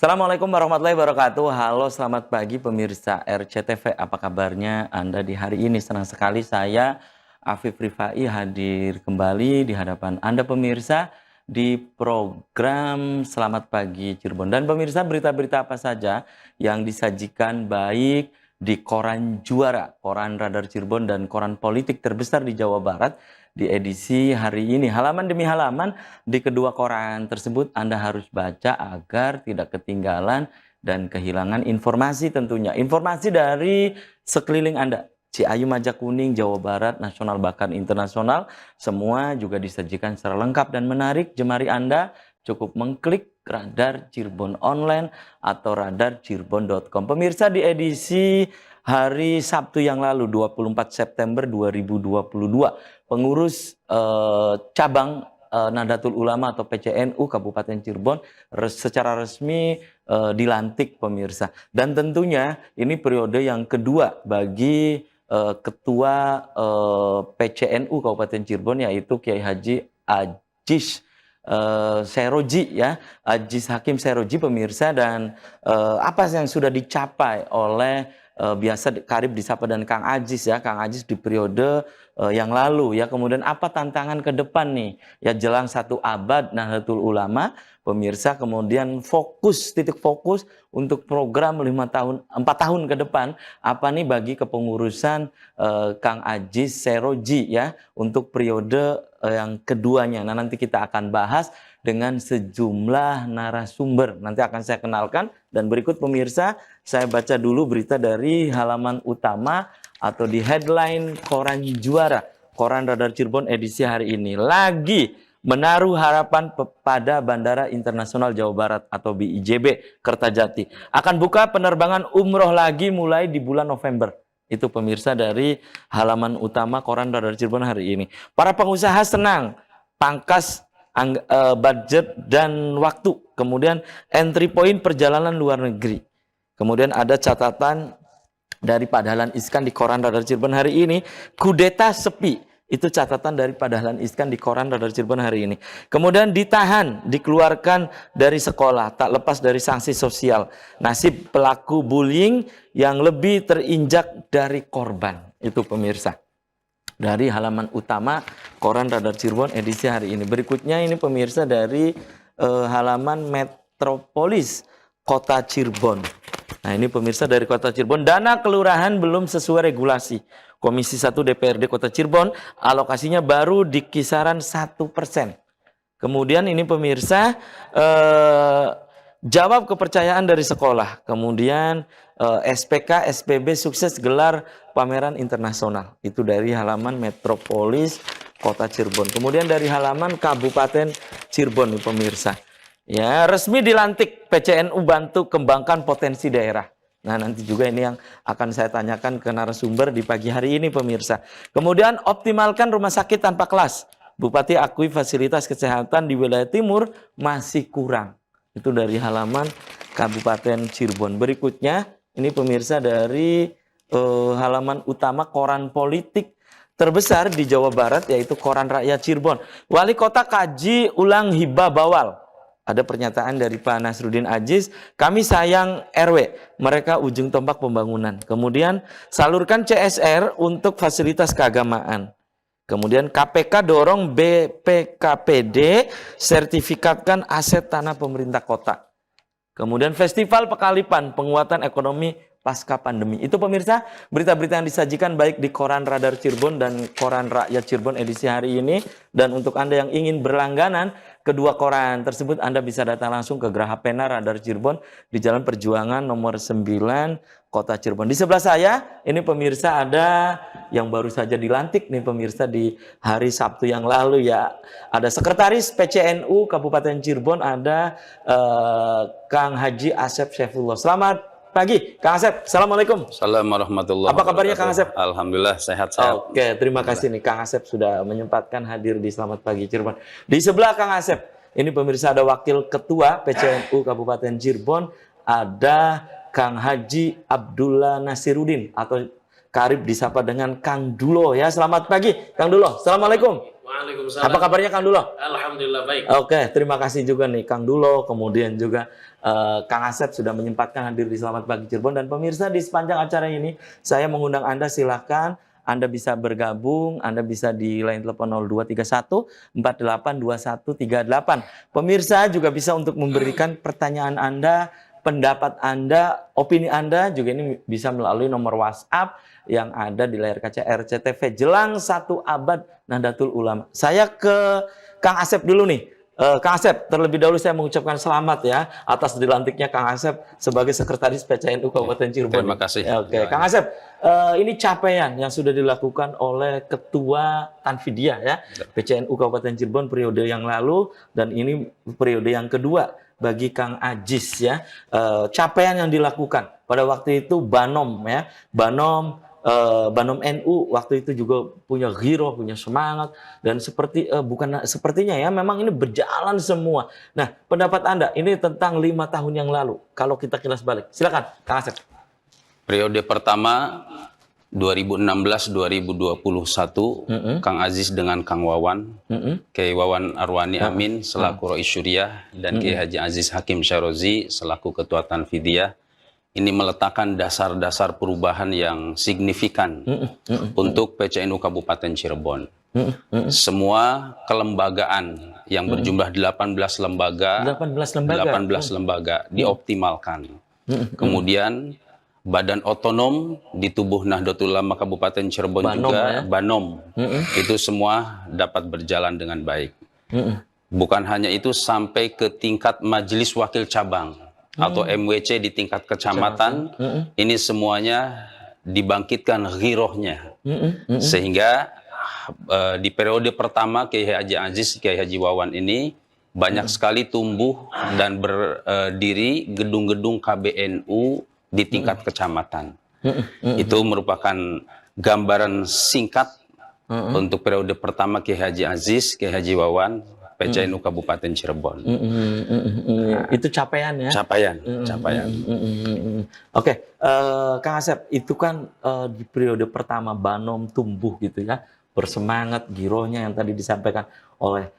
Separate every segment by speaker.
Speaker 1: Assalamualaikum warahmatullahi wabarakatuh. Halo, selamat pagi pemirsa RCTV. Apa kabarnya Anda di hari ini? Senang sekali saya, Afif Rifai, hadir kembali di hadapan Anda pemirsa di program Selamat Pagi Cirebon. Dan pemirsa, berita-berita apa saja yang disajikan baik di Koran Juara, Koran Radar Cirebon, dan koran politik terbesar di Jawa Barat di edisi hari ini. Halaman demi halaman di kedua koran tersebut Anda harus baca agar tidak ketinggalan dan kehilangan informasi tentunya. Informasi dari sekeliling Anda. Ciayu, Majakuning, Jawa Barat, nasional bahkan internasional, semua juga disajikan secara lengkap dan menarik. Jemari Anda cukup mengklik Radar Cirebon Online atau radarcirebon.com. Pemirsa, di edisi hari Sabtu yang lalu 24 September 2022, pengurus cabang Nahdlatul Ulama atau PCNU Kabupaten Cirebon secara resmi dilantik pemirsa. Dan tentunya ini periode yang kedua bagi Ketua PCNU Kabupaten Cirebon, yaitu Kiai Haji Ajis Seroji, ya, Ajis Hakim Seroji pemirsa. Dan apa yang sudah dicapai oleh biasa karib disapa dan Kang Ajis, ya, Kang Ajis di periode yang lalu, ya. Kemudian apa tantangan ke depan nih, ya, jelang 1 abad Nahdlatul Ulama pemirsa. Kemudian titik fokus untuk program 4 tahun ke depan apa nih bagi kepengurusan Kang Ajis Seroji, ya, untuk periode yang keduanya. Nah, nanti kita akan bahas dengan sejumlah narasumber. Nanti akan saya kenalkan. Dan berikut pemirsa, saya baca dulu berita dari halaman utama atau di headline Koran Juara, Koran Radar Cirebon edisi hari ini. Lagi menaruh harapan pada Bandara Internasional Jawa Barat atau BIJB Kertajati. Akan buka penerbangan umroh lagi mulai di bulan November. Itu pemirsa dari halaman utama Koran Radar Cirebon hari ini. Para pengusaha senang pangkas budget dan waktu. Kemudian entry point perjalanan luar negeri. Kemudian ada catatan dari Pak Dahlan Iskan di Koran Radar Cirebon hari ini. Kudeta sepi. Itu catatan dari Pak Dahlan Iskan di Koran Radar Cirebon hari ini. Kemudian ditahan, dikeluarkan dari sekolah, tak lepas dari sanksi sosial. Nasib pelaku bullying yang lebih terinjak dari korban. Itu pemirsa dari halaman utama Koran Radar Cirebon edisi hari ini. Berikutnya ini pemirsa dari halaman Metropolis Kota Cirebon. Nah, ini pemirsa dari Kota Cirebon. Dana kelurahan belum sesuai regulasi. Komisi 1 DPRD Kota Cirebon alokasinya baru di kisaran 1%. Kemudian ini pemirsa jawab kepercayaan dari sekolah. Kemudian SPK, SPB sukses gelar pameran internasional. Itu dari halaman Metropolis Kota Cirebon. Kemudian dari halaman Kabupaten Cirebon nih pemirsa. Ya, resmi dilantik PCNU bantu kembangkan potensi daerah. Nah, nanti juga ini yang akan saya tanyakan ke narasumber di pagi hari ini pemirsa. Kemudian optimalkan rumah sakit tanpa kelas. Bupati akui fasilitas kesehatan di wilayah timur masih kurang. Itu dari halaman Kabupaten Cirebon. Berikutnya ini pemirsa dari halaman utama koran politik terbesar di Jawa Barat, yaitu Koran Rakyat Cirebon. Wali Kota kaji ulang hibah bawal. Ada pernyataan dari Pak Nasruddin Ajis, kami sayang RW, mereka ujung tombak pembangunan. Kemudian salurkan CSR untuk fasilitas keagamaan. Kemudian KPK dorong BPKPD sertifikatkan aset tanah pemerintah kota. Kemudian Festival Pekalipan, penguatan ekonomi pasca pandemi. Itu pemirsa berita-berita yang disajikan baik di Koran Radar Cirebon dan Koran Rakyat Cirebon edisi hari ini. Dan untuk Anda yang ingin berlangganan kedua koran tersebut, Anda bisa datang langsung ke Geraha Pena Radar Cirebon di Jalan Perjuangan nomor 9 Kota Cirebon. Di sebelah saya ini pemirsa ada yang baru saja dilantik nih pemirsa di hari Sabtu yang lalu, ya. Ada Sekretaris PCNU Kabupaten Cirebon, ada Kang Haji Asep Syaifullah. Selamat pagi Kang Asep. Assalamualaikum.
Speaker 2: Assalamualaikum warahmatullahi wabarakatuh.
Speaker 1: Apa kabarnya Kang Asep?
Speaker 2: Alhamdulillah sehat-sehat.
Speaker 1: Oke, terima kasih nih Kang Asep sudah menyempatkan hadir di Selamat Pagi Cirebon. Di sebelah Kang Asep, ini pemirsa ada Wakil Ketua PCNU Kabupaten Cirebon, ada Kang Haji Abdullah Nasiruddin atau karib disapa dengan Kang Dulo, ya. Selamat pagi Kang Dulo. Assalamualaikum.
Speaker 3: Waalaikumsalam.
Speaker 1: Apa kabarnya Kang Dulo?
Speaker 3: Alhamdulillah baik.
Speaker 1: Oke, terima kasih juga nih Kang Dulo. Kemudian juga Kang Asep sudah menyempatkan hadir di Selamat Pagi Cirebon. Dan pemirsa, di sepanjang acara ini saya mengundang Anda, silahkan Anda bisa bergabung, Anda bisa di line telepon 0231 482138. Pemirsa juga bisa untuk memberikan pertanyaan Anda, pendapat Anda, opini Anda juga ini bisa melalui nomor WhatsApp yang ada di layar kaca RCTV jelang 1 abad Nahdlatul Ulama. Saya ke Kang Asep dulu nih. Kang Asep, terlebih dahulu saya mengucapkan selamat ya atas dilantiknya Kang Asep sebagai Sekretaris PCNU Kabupaten Cirebon.
Speaker 2: Terima kasih.
Speaker 1: Oke, Kang Asep, ini capaian yang sudah dilakukan oleh Ketua Tanfidiah ya, PCNU Kabupaten Cirebon periode yang lalu, dan ini periode yang kedua bagi Kang Ajis ya. Capaian yang dilakukan pada waktu itu Banom ya, Banom NU waktu itu juga punya ghiroh, punya semangat, dan sepertinya ya memang ini berjalan semua. Nah, pendapat Anda ini tentang 5 tahun yang lalu kalau kita kilas balik. Silakan Kang Asep.
Speaker 2: Periode pertama 2016-2021, Kang Aziz dengan Kang Wawan, Kiai Wawan Arwani Amin selaku Rois Syuriah, dan Kiai Haji Aziz Hakim Syairozi selaku Ketua Tanfidiah. Ini meletakkan dasar-dasar perubahan yang signifikan untuk PCNU Kabupaten Cirebon. Semua kelembagaan yang berjumlah 18 lembaga dioptimalkan. Kemudian badan otonom di tubuh Nahdlatul Ulama Kabupaten Cirebon Banom itu semua dapat berjalan dengan baik. Bukan hanya itu, sampai ke tingkat Majelis Wakil Cabang atau MWC di tingkat kecamatan, ini semuanya dibangkitkan ghirohnya. Sehingga di periode pertama Kiai Haji Aziz, Kiai Haji Wawan ini banyak sekali tumbuh dan berdiri gedung-gedung KBNU di tingkat kecamatan. Itu merupakan gambaran singkat untuk periode pertama Kiai Haji Aziz, Kiai Haji Wawan, PCNU Kabupaten Cirebon.
Speaker 1: Itu capaian ya? Capaian. Oke, Kang Asep, itu kan di periode pertama Banom tumbuh gitu ya, bersemangat, girohnya yang tadi disampaikan oleh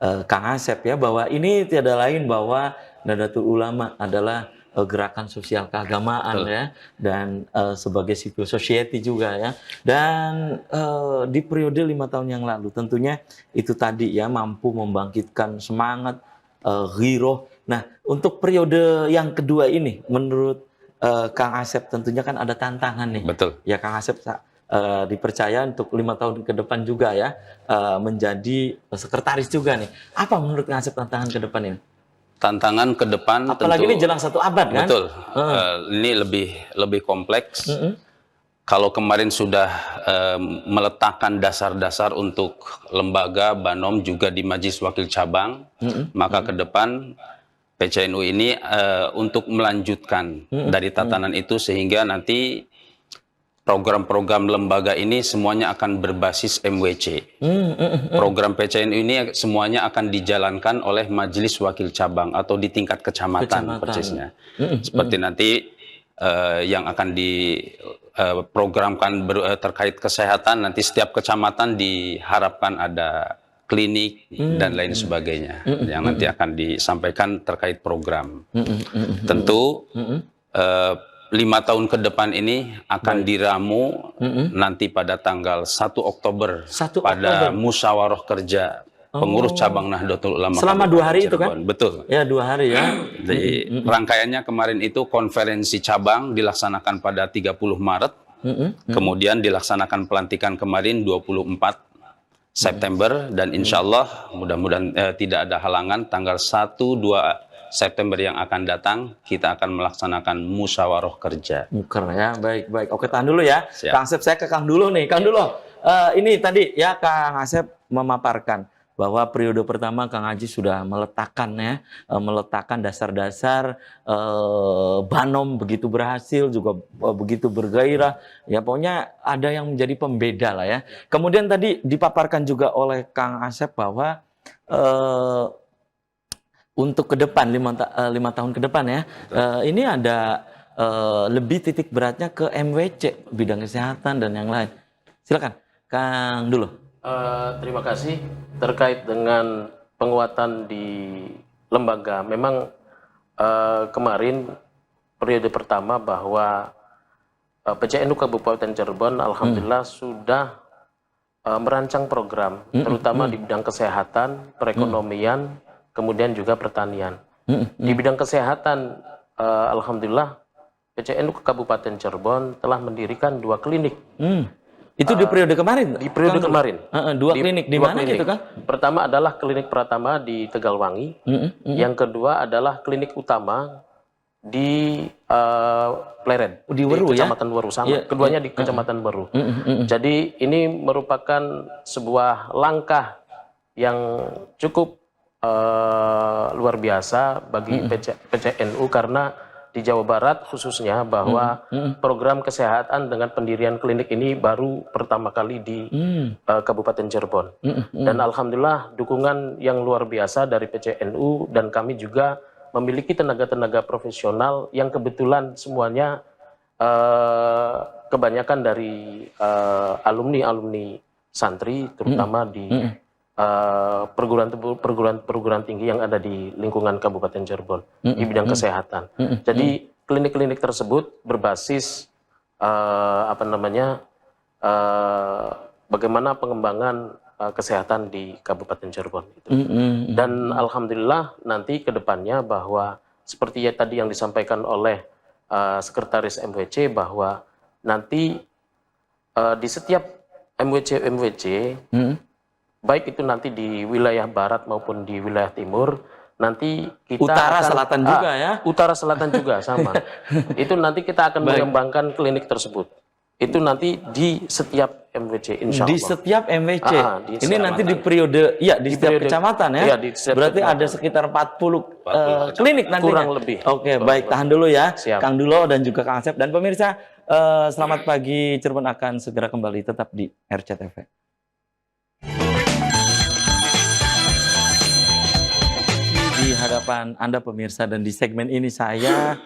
Speaker 1: Kang Asep ya, bahwa ini tiada lain bahwa Nahdlatul Ulama adalah gerakan sosial keagamaan ya, dan sebagai civil society juga ya. Dan di periode 5 tahun yang lalu tentunya itu tadi ya, mampu membangkitkan semangat, ghiroh. Nah, untuk periode yang kedua ini menurut Kang Asep tentunya kan ada tantangan nih.
Speaker 2: Betul.
Speaker 1: Ya, Kang Asep dipercaya untuk 5 tahun ke depan juga ya, menjadi sekretaris juga nih. Apa menurut Kang Asep tantangan ke depan ini?
Speaker 2: Tantangan ke depan
Speaker 1: apalagi
Speaker 2: tentu,
Speaker 1: ini jelang 1 abad kan?
Speaker 2: Betul. Ini lebih kompleks. Kalau kemarin sudah meletakkan dasar-dasar untuk lembaga Banom juga di Majelis Wakil Cabang, maka ke depan PCNU ini untuk melanjutkan dari tatanan itu, sehingga nanti program-program lembaga ini semuanya akan berbasis MWC. Program PCNU ini semuanya akan dijalankan oleh Majelis Wakil Cabang atau di tingkat kecamatan persisnya. Seperti nanti yang akan diprogramkan terkait kesehatan, nanti setiap kecamatan diharapkan ada klinik dan lain sebagainya yang nanti akan disampaikan terkait program. Tentu 5 tahun ke depan ini akan diramu nanti pada tanggal 1 Oktober pada musyawarah kerja pengurus cabang Nahdlatul Ulama.
Speaker 1: Selama 2 hari Cirebon. Itu kan?
Speaker 2: Betul.
Speaker 1: Ya, 2 hari ya.
Speaker 2: Di rangkaiannya kemarin itu konferensi cabang dilaksanakan pada 30 Maret. Kemudian dilaksanakan pelantikan kemarin 24 September, dan insya Allah mudah-mudahan tidak ada halangan tanggal 1-2 September yang akan datang kita akan melaksanakan musyawarah kerja.
Speaker 1: Muker ya, baik. Oke, tahan dulu ya.
Speaker 2: Siap.
Speaker 1: Kang Asep, saya ke Kang Dulo nih. Kang Dulo, ini tadi ya Kang Asep memaparkan bahwa periode pertama Kang Haji sudah meletakkan dasar-dasar, Banom begitu berhasil, juga begitu bergairah. Ya pokoknya ada yang menjadi pembeda lah ya. Kemudian tadi dipaparkan juga oleh Kang Asep bahwa untuk ke depan 5 tahun ke depan ya, ini ada lebih titik beratnya ke MWC, bidang kesehatan dan yang lain. Silakan Kang Dulo.
Speaker 3: Terima kasih. Terkait dengan penguatan di lembaga, memang kemarin periode pertama bahwa PCNU Kabupaten Cirebon alhamdulillah sudah merancang program, terutama di bidang kesehatan, perekonomian, kemudian juga pertanian. Di bidang kesehatan, alhamdulillah PCNU Kabupaten Cirebon telah mendirikan 2 klinik.
Speaker 1: Itu di periode kemarin?
Speaker 3: Di periode kemarin.
Speaker 1: 2 klinik di mana gitu kan?
Speaker 3: Pertama adalah klinik Pratama di Tegalwangi. Yang kedua adalah klinik utama di Pleret,
Speaker 1: di Weru,
Speaker 3: Kecamatan Weru sama.
Speaker 1: Yeah.
Speaker 3: Keduanya di Kecamatan Weru. Jadi ini merupakan sebuah langkah yang cukup luar biasa bagi PCNU karena di Jawa Barat khususnya bahwa program kesehatan dengan pendirian klinik ini baru pertama kali di Kabupaten Cirebon. Dan alhamdulillah dukungan yang luar biasa dari PCNU dan kami juga memiliki tenaga-tenaga profesional yang kebetulan semuanya kebanyakan dari alumni santri, terutama di perguruan tinggi yang ada di lingkungan Kabupaten Cirebon di bidang kesehatan. Jadi klinik-klinik tersebut berbasis bagaimana pengembangan kesehatan di Kabupaten Cirebon. Dan alhamdulillah nanti ke depannya bahwa seperti tadi yang disampaikan oleh Sekretaris MWC bahwa nanti di setiap MWC baik itu nanti di wilayah barat maupun di wilayah timur, nanti kita
Speaker 1: selatan juga ya?
Speaker 3: Utara selatan juga sama. Itu nanti kita akan mengembangkan klinik tersebut. Itu nanti di setiap MWC, insya Allah.
Speaker 1: Di setiap MWC? Ini nanti di periode, di setiap
Speaker 3: periode,
Speaker 1: kecamatan ya?
Speaker 3: Iya, di setiap
Speaker 1: berarti
Speaker 3: kecamatan.
Speaker 1: ada sekitar 40 klinik nantinya?
Speaker 3: Kurang lebih.
Speaker 1: Oke, baik. Tahan dulu ya.
Speaker 3: Siap.
Speaker 1: Kang Dulo dan juga Kang Asep. Dan pemirsa, selamat pagi. Cirebon akan segera kembali tetap di RCTV. Di hadapan Anda pemirsa dan di segmen ini saya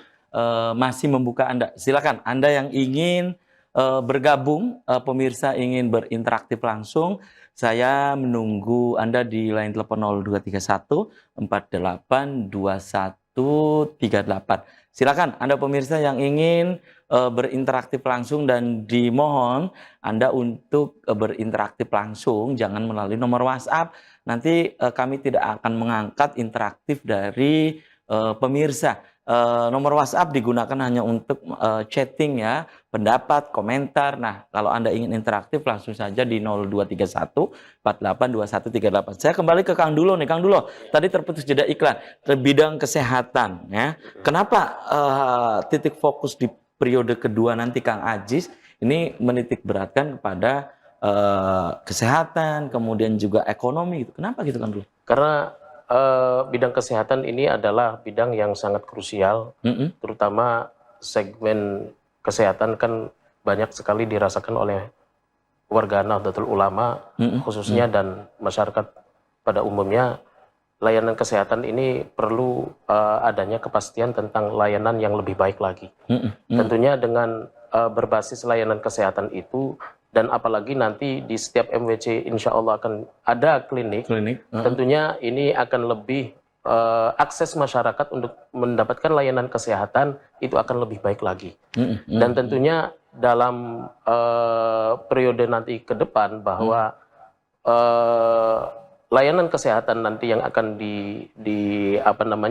Speaker 1: masih membuka Anda. Silakan Anda yang ingin bergabung, pemirsa ingin berinteraktif langsung, saya menunggu Anda di line telepon 0231 48 2138. Silakan Anda pemirsa yang ingin berinteraktif langsung dan dimohon Anda untuk berinteraktif langsung, jangan melalui nomor WhatsApp. Nanti kami tidak akan mengangkat interaktif dari pemirsa. Nomor WhatsApp digunakan hanya untuk chatting ya, pendapat, komentar. Nah, kalau Anda ingin interaktif langsung saja di 0231 48 2138. Saya kembali ke Kang Dulo nih. Kang Dulo, tadi terputus jeda iklan ke bidang kesehatan ya. Kenapa titik fokus di periode kedua nanti Kang Aziz ini menitik beratkan kepada kesehatan, kemudian juga ekonomi gitu. Kenapa gitu Kang Dulo?
Speaker 3: Karena bidang kesehatan ini adalah bidang yang sangat krusial, terutama segmen kesehatan kan banyak sekali dirasakan oleh warga Nahdlatul Ulama khususnya dan masyarakat pada umumnya. Layanan kesehatan ini perlu adanya kepastian tentang layanan yang lebih baik lagi. Tentunya dengan berbasis layanan kesehatan itu dan apalagi nanti di setiap MWC insya Allah akan ada klinik. Tentunya ini akan lebih akses masyarakat untuk mendapatkan layanan kesehatan itu akan lebih baik lagi. Dan tentunya dalam periode nanti ke depan bahwa layanan kesehatan nanti yang akan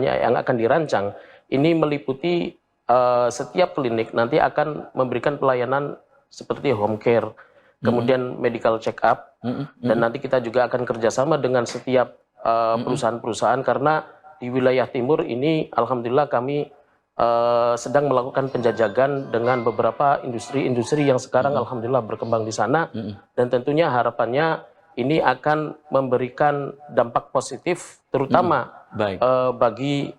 Speaker 3: yang akan dirancang ini meliputi setiap klinik nanti akan memberikan pelayanan seperti home care, kemudian medical check up, dan nanti kita juga akan kerjasama dengan setiap perusahaan-perusahaan karena di wilayah timur ini alhamdulillah kami sedang melakukan penjajakan dengan beberapa industri-industri yang sekarang alhamdulillah berkembang di sana, dan tentunya harapannya ini akan memberikan dampak positif terutama bagi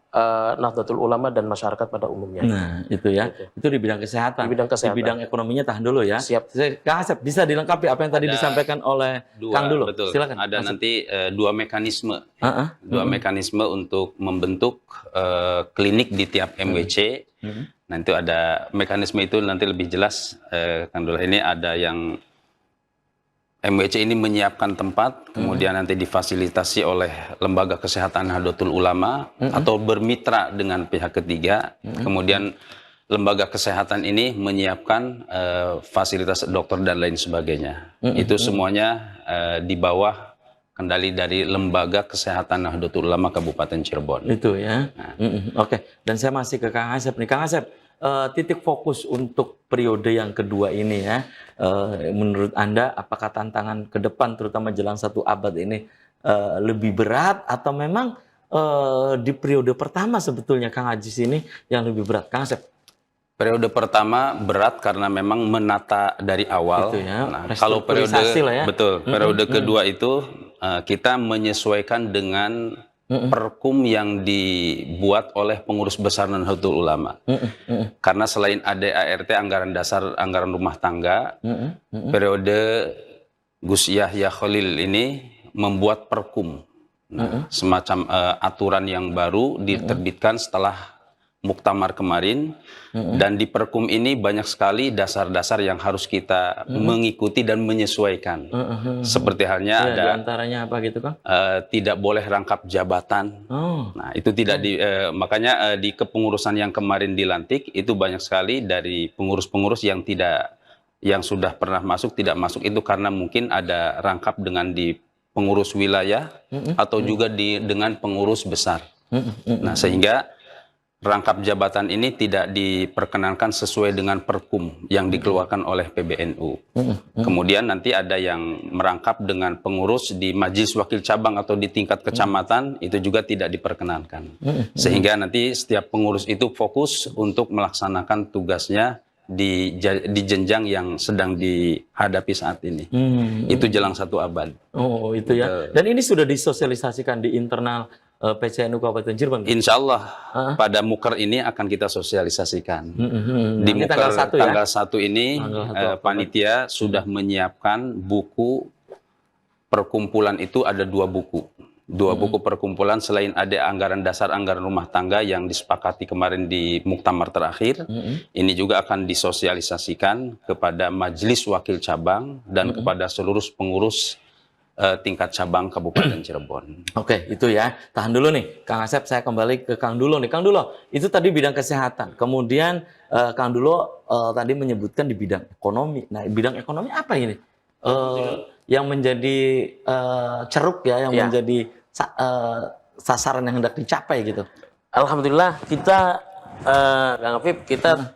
Speaker 3: Nahdlatul Ulama dan masyarakat pada umumnya.
Speaker 1: Nah, itu ya. Itu di bidang kesehatan.
Speaker 3: Di bidang kesehatan.
Speaker 1: Di bidang ekonominya tahan dulu ya.
Speaker 3: Siap.
Speaker 1: Kang Asep, bisa dilengkapi apa yang tadi disampaikan oleh Kang Dulo?
Speaker 2: Betul.
Speaker 1: Silakan.
Speaker 2: Ada
Speaker 1: Asep.
Speaker 2: nanti dua mekanisme. Mekanisme untuk membentuk klinik di tiap MWC. Nanti ada mekanisme itu nanti lebih jelas Kang Dulo. Ini ada yang MWC ini menyiapkan tempat, kemudian nanti difasilitasi oleh Lembaga Kesehatan Nahdlatul Ulama atau bermitra dengan pihak ketiga. Kemudian lembaga kesehatan ini menyiapkan fasilitas dokter dan lain sebagainya. Itu semuanya di bawah kendali dari Lembaga Kesehatan Nahdlatul Ulama Kabupaten Cirebon.
Speaker 1: Itu ya. Oke. Dan saya masih ke Kang Asep nih. Kang Asep, titik fokus untuk periode yang kedua ini ya, menurut Anda apakah tantangan ke depan terutama jelang 1 abad ini lebih berat atau memang di periode pertama sebetulnya Kang Ajis ini yang lebih berat? Kang Asep.
Speaker 2: Periode pertama berat karena memang menata dari awal.
Speaker 1: Gitu ya.
Speaker 2: Nah, kalau periode
Speaker 1: lah ya.
Speaker 2: betul, periode kedua itu kita menyesuaikan dengan perkum yang dibuat oleh pengurus besar Nahdlatul Ulama. Karena selain ada ART, anggaran dasar, anggaran rumah tangga, periode Gus Yahya Khalil ini membuat perkum. Nah, semacam aturan yang baru diterbitkan setelah Muktamar kemarin, dan di perkum ini banyak sekali dasar-dasar yang harus kita mengikuti dan menyesuaikan. Seperti halnya ada
Speaker 1: di antaranya apa gitu Kang?
Speaker 2: Tidak boleh rangkap jabatan. Nah, itu tidak makanya di kepengurusan yang kemarin dilantik itu banyak sekali dari pengurus-pengurus yang sudah pernah masuk tidak masuk itu karena mungkin ada rangkap dengan di pengurus wilayah atau juga dengan pengurus besar. Nah, sehingga rangkap jabatan ini tidak diperkenankan sesuai dengan perkum yang dikeluarkan oleh PBNU. Kemudian nanti ada yang merangkap dengan pengurus di majelis wakil cabang atau di tingkat kecamatan, itu juga tidak diperkenankan. Sehingga nanti setiap pengurus itu fokus untuk melaksanakan tugasnya di jenjang yang sedang dihadapi saat ini. Itu jelang 1 abad.
Speaker 1: Oh, itu ya. Dan ini sudah disosialisasikan di internal PCNU Kabupaten Cirebon.
Speaker 2: Insya Allah pada Muker ini akan kita sosialisasikan. Di Muker tanggal 1 ini panitia sudah menyiapkan buku perkumpulan itu ada 2 buku. 2 buku perkumpulan selain ada anggaran dasar, anggaran rumah tangga yang disepakati kemarin di Muktamar terakhir. Ini juga akan disosialisasikan kepada majelis wakil cabang dan kepada seluruh pengurus tingkat cabang Kabupaten Cirebon.
Speaker 1: Oke, itu ya. Tahan dulu nih, Kang Asep. Saya kembali ke Kang Dulo nih. Kang Dulo, itu tadi bidang kesehatan. Kemudian Kang Dulo tadi menyebutkan di bidang ekonomi. Nah, bidang ekonomi apa ini? Yang menjadi ceruk ya, yang menjadi sasaran yang hendak dicapai gitu.
Speaker 3: Alhamdulillah kita, Kang Afif, kita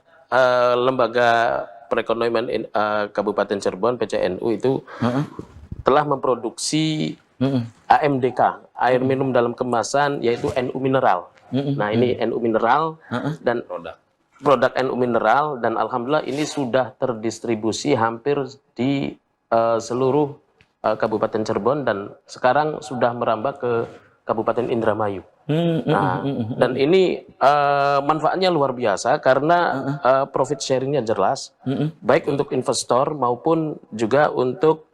Speaker 3: Lembaga Perekonomian Kabupaten Cirebon (PCNU) itu telah memproduksi AMDK, air minum dalam kemasan, yaitu NU Mineral. Nah, ini NU Mineral dan produk NU Mineral, dan alhamdulillah ini sudah terdistribusi hampir di seluruh Kabupaten Cirebon dan sekarang sudah merambah ke Kabupaten Indramayu. Nah, dan ini manfaatnya luar biasa karena profit sharingnya jelas, baik untuk investor maupun juga untuk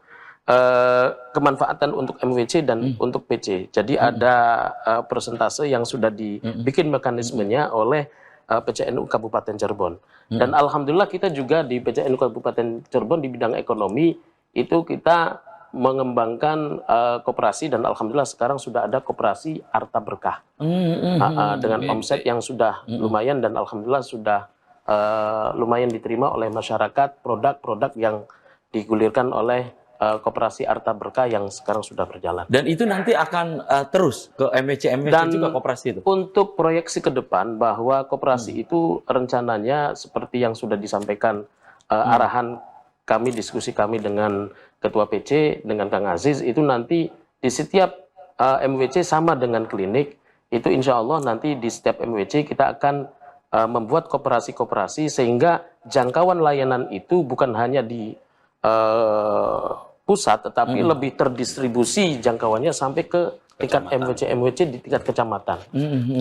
Speaker 3: kemanfaatan untuk MWC dan untuk PC. Jadi ada persentase yang sudah dibikin mekanismenya oleh PCNU Kabupaten Cirebon. Dan alhamdulillah kita juga di PCNU Kabupaten Cirebon di bidang ekonomi itu kita mengembangkan koperasi, dan alhamdulillah sekarang sudah ada koperasi Arta Berkah dengan omset yang sudah lumayan, dan alhamdulillah sudah lumayan diterima oleh masyarakat produk-produk yang digulirkan oleh koperasi Arta Berkah yang sekarang sudah berjalan.
Speaker 1: Dan itu nanti akan terus ke MWC juga koperasi itu? Untuk
Speaker 3: proyeksi ke depan bahwa koperasi itu rencananya seperti yang sudah disampaikan arahan kami, diskusi kami dengan Ketua PC, dengan Kang Aziz, itu nanti di setiap MWC sama dengan klinik, itu insya Allah nanti di setiap MWC kita akan membuat koperasi-koperasi sehingga jangkauan layanan itu bukan hanya di pusat, tetapi lebih terdistribusi jangkauannya sampai ke tingkat MWC di tingkat kecamatan.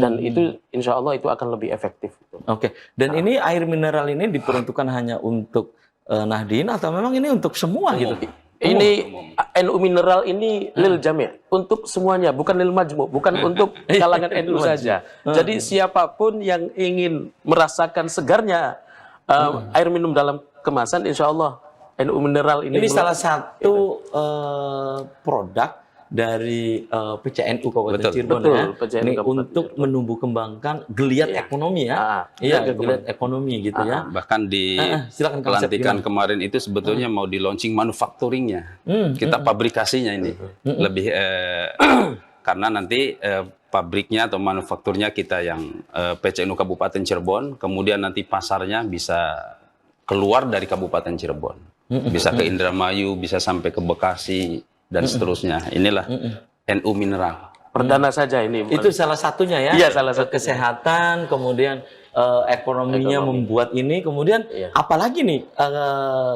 Speaker 3: Dan itu insya Allah itu akan lebih efektif.
Speaker 1: Oke. Dan ini air mineral ini diperuntukkan hanya untuk Nahdien atau memang ini untuk semua gitu?
Speaker 3: Ini NU Mineral ini lil jami', untuk semuanya, bukan lil majmu', bukan untuk kalangan NU saja. Jadi siapapun yang ingin merasakan segarnya air minum dalam kemasan, insya Allah NU Mineral ini
Speaker 1: salah satu produk dari PCNU Kabupaten Cirebon
Speaker 3: betul,
Speaker 1: ya.
Speaker 3: PCNU
Speaker 1: Ini
Speaker 3: Kabupaten
Speaker 1: untuk
Speaker 3: Cirebon.
Speaker 1: menumbuh kembangkan geliat ekonomi ya. Geliat ekonomi gitu ya.
Speaker 2: Bahkan di
Speaker 1: silakan
Speaker 2: pelantikan kemarin itu sebetulnya mau di launching manufacturingnya. Kita pabrikasinya ini lebih karena nanti pabriknya atau manufakturnya kita yang PCNU Kabupaten Cirebon, kemudian nanti pasarnya bisa keluar dari Kabupaten Cirebon. Bisa ke Indramayu, bisa sampai ke Bekasi, dan seterusnya. Inilah NU Mineral.
Speaker 3: Perdana saja ini.
Speaker 1: Itu salah satunya ya.
Speaker 3: Iya, salah satu.
Speaker 1: Kesehatan, kemudian ekonominya membuat ini, kemudian apalagi nih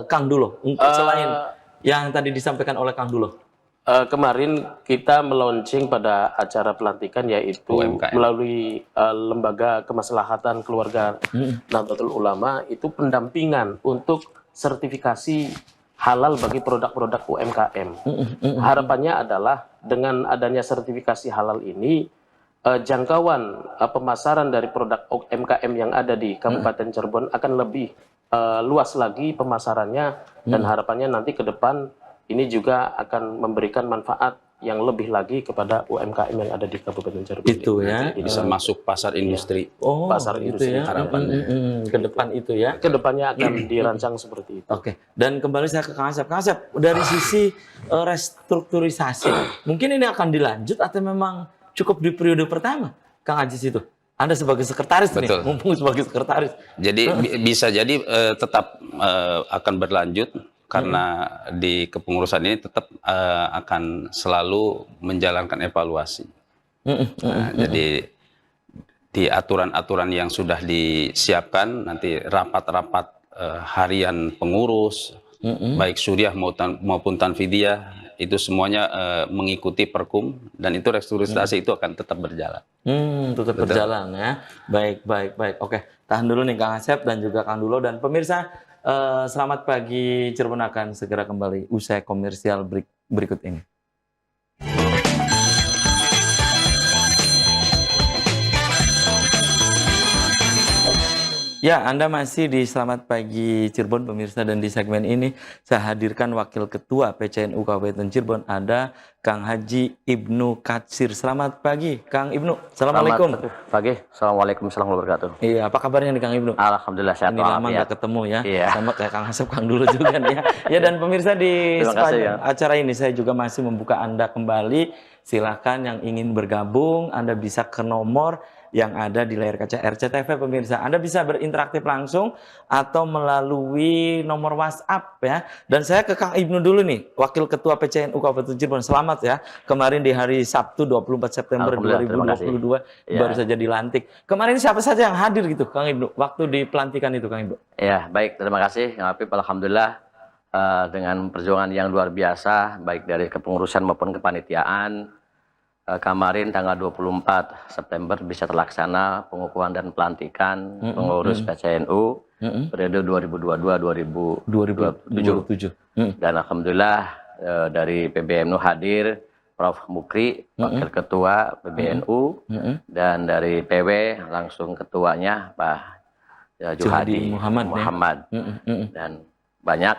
Speaker 1: Kang Dulo untuk selain yang tadi disampaikan oleh Kang Dulo.
Speaker 3: Kemarin kita meluncing pada acara pelantikan yaitu
Speaker 2: UMKM.
Speaker 3: melalui Lembaga Kemaslahatan Keluarga Nahdlatul Ulama itu pendampingan untuk sertifikasi halal bagi produk-produk UMKM. Harapannya adalah dengan adanya sertifikasi halal ini, jangkauan pemasaran dari produk UMKM yang ada di Kabupaten Cirebon akan lebih luas lagi pemasarannya, dan harapannya nanti ke depan ini juga akan memberikan manfaat yang lebih lagi kepada UMKM yang ada di Kabupaten Cirebon.
Speaker 1: Itu ya.
Speaker 2: Bisa masuk pasar industri.
Speaker 3: Pasar industri
Speaker 1: ya.
Speaker 2: Harapannya.
Speaker 1: Ke depan itu ya.
Speaker 3: Kedepannya akan dirancang seperti itu.
Speaker 1: Oke. Dan kembali saya ke Kang Asep. Kang Asep, dari sisi restrukturisasi, mungkin ini akan dilanjut atau memang cukup di periode pertama, Kang Ajis itu? Anda sebagai sekretaris nih, mumpung sebagai sekretaris.
Speaker 2: Jadi bisa jadi tetap akan berlanjut. Karena di kepengurusan ini tetap akan selalu menjalankan evaluasi. Jadi di aturan-aturan yang sudah disiapkan, nanti rapat-rapat harian pengurus, baik suriah maupun tanfidiyah, itu semuanya mengikuti perkum, dan itu restrukturisasi itu akan tetap berjalan.
Speaker 1: Tetap berjalan ya. Baik. Oke, tahan dulu nih Kang Asep dan juga Kang Dulo, dan pemirsa. Selamat pagi, Cirebon akan segera kembali usai komersial berikut ini. Ya, Anda masih di Selamat Pagi Cirebon, pemirsa, dan di segmen ini saya hadirkan Wakil Ketua PCNU Kabupaten Cirebon, ada Kang Haji Ibnu Katsir. Selamat pagi, Kang Ibnu. Assalamualaikum.
Speaker 4: Selamat pagi. Assalamualaikum warahmatullahi wabarakatuh.
Speaker 1: Iya, apa kabarnya nih Kang Ibnu?
Speaker 4: Alhamdulillah sehat.
Speaker 1: Ini lama nggak ketemu ya,
Speaker 4: iya.
Speaker 1: Sama kayak Kang Asep, Kang Dulu juga nih ya. Ya, dan pemirsa di sepanjang acara ini saya juga masih membuka Anda kembali. Silakan yang ingin bergabung, Anda bisa ke nomor yang ada di layar kaca RCTV, pemirsa. Anda bisa berinteraktif langsung atau melalui nomor WhatsApp ya. Dan saya ke Kang Ibnu dulu nih, Wakil Ketua PCNU Kabupaten Cirebon. Selamat ya. Kemarin di hari Sabtu 24 September 2022 baru saja dilantik. Kemarin siapa saja yang hadir gitu, Kang Ibnu, waktu di pelantikan itu, Kang Ibnu?
Speaker 4: Ya, baik. Terima kasih, Kang Apip. Alhamdulillah dengan perjuangan yang luar biasa, baik dari kepengurusan maupun kepanitiaan. Kemarin tanggal 24 September bisa terlaksana pengukuhan dan pelantikan pengurus PCNU periode 2022-2027. Dan alhamdulillah dari PBNU hadir Prof. Mukri, Wakil Ketua PBNU, dan dari PW langsung ketuanya Pak Juhadi Muhammad. Dan banyak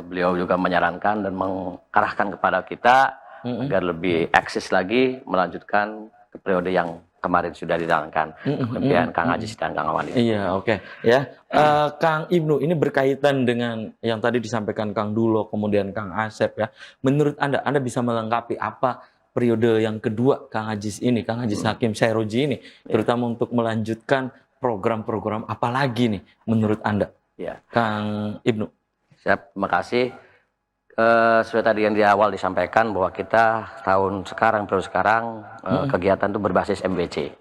Speaker 4: beliau juga menyarankan dan mengarahkan kepada kita agar lebih eksis lagi melanjutkan ke periode yang kemarin sudah dijalankan kepemimpinan Kang Ajis dan Kang Awali.
Speaker 1: Iya, oke. Ya, Kang Ibnu, ini berkaitan dengan yang tadi disampaikan Kang Dulo, kemudian Kang Asep ya. Menurut Anda bisa melengkapi apa periode yang kedua Kang Ajis ini, Kang Ajis Hakim Syairoji ini, terutama untuk melanjutkan program-program apa lagi nih menurut Anda?
Speaker 4: Ya.
Speaker 1: Kang Ibnu.
Speaker 4: Siap, terima kasih. Seperti tadi yang di awal disampaikan bahwa kita periode sekarang kegiatan itu berbasis MWC.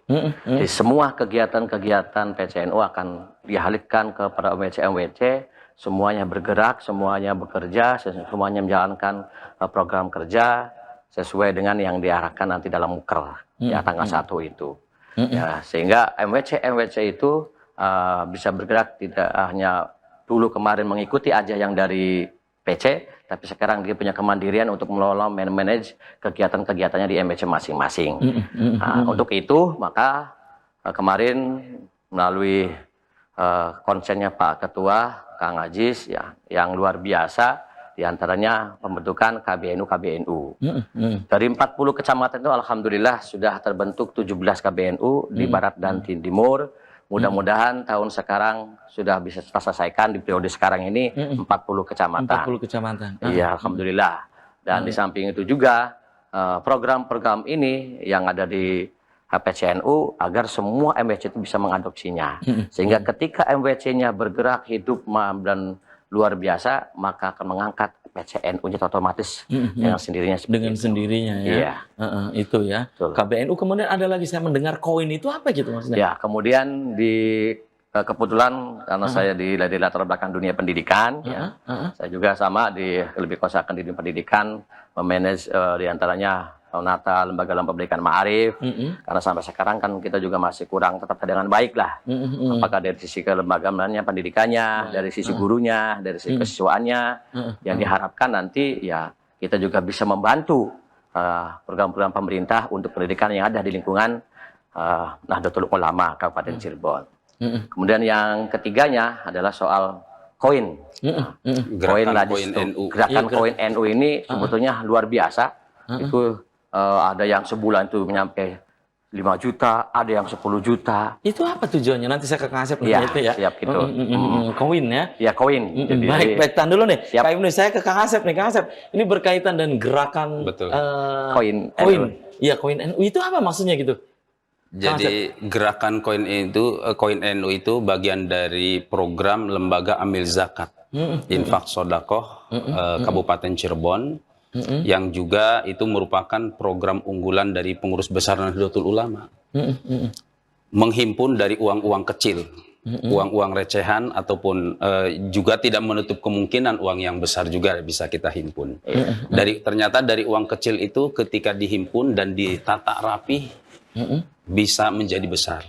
Speaker 4: Jadi semua kegiatan-kegiatan PCNU akan dialihkan kepada MWC, semuanya bergerak, semuanya bekerja, semuanya menjalankan program kerja sesuai dengan yang diarahkan nanti dalam Muker ya tanggal 1 itu. Ya, sehingga MWC itu bisa bergerak tidak hanya dulu kemarin mengikuti aja yang dari PC, tapi sekarang dia punya kemandirian untuk mengelola manage kegiatan-kegiatannya di MWC masing-masing. Untuk itu maka kemarin melalui konsennya Pak Ketua Kang Ajis ya yang luar biasa, diantaranya pembentukan KBNU. Dari 40 kecamatan itu alhamdulillah sudah terbentuk 17 KBNU di barat dan timur. Mudah-mudahan tahun sekarang sudah bisa kita selesaikan di periode sekarang ini 40 kecamatan.
Speaker 1: 40 kecamatan.
Speaker 4: Iya, alhamdulillah. Dan di samping itu juga program-program ini yang ada di HPCNU agar semua MWC itu bisa mengadopsinya. Sehingga ketika MWC-nya bergerak hidup dan luar biasa, maka akan mengangkat PCNU-nya otomatis dengan sendirinya.
Speaker 1: Dengan sendirinya ya.
Speaker 4: Iya.
Speaker 1: Itu ya.
Speaker 4: Betul.
Speaker 1: KBNU kemudian ada lagi saya mendengar koin itu apa gitu maksudnya?
Speaker 4: Ya, kemudian kebetulan karena saya di latar belakang dunia pendidikan, ya, saya juga sama lebih kuasakan di dunia pendidikan, memanage diantaranya menata lembaga-lembaga pendidikan ma'arif, karena sampai sekarang kan kita juga masih kurang tetap dengan baik lah, apakah dari sisi kelembagaannya, pendidikannya, dari sisi gurunya, dari sisi kesiswaannya, yang diharapkan nanti ya kita juga bisa membantu program-program pemerintah untuk pendidikan yang ada di lingkungan Nahdlatul Ulama Kabupaten Cirebon. Kemudian yang ketiganya adalah soal koin. Gerakan koin NU ini sebetulnya luar biasa. Itu ada yang sebulan itu menyampai 5 juta, ada yang 10 juta.
Speaker 1: Itu apa tujuannya? Nanti saya ke Kang Asep
Speaker 4: ya,
Speaker 1: itu ya.
Speaker 4: Siap gitu.
Speaker 1: Koin ya.
Speaker 4: Ya koin.
Speaker 1: Baik, tahan dulu nih.
Speaker 4: Siap.
Speaker 1: Kak Ibnu, saya ke Kang Asep nih. Kang Asep, ini berkaitan dengan gerakan
Speaker 4: koin.
Speaker 1: Iya, koin NU itu apa maksudnya gitu?
Speaker 2: Jadi gerakan koin NU itu bagian dari program lembaga amil zakat infak sodakoh Kabupaten Cirebon, yang juga itu merupakan program unggulan dari pengurus besar Nahdlatul Ulama, menghimpun dari uang-uang kecil, uang-uang recehan ataupun juga tidak menutup kemungkinan uang yang besar juga bisa kita himpun. Ternyata dari uang kecil itu ketika dihimpun dan ditata rapi bisa menjadi besar.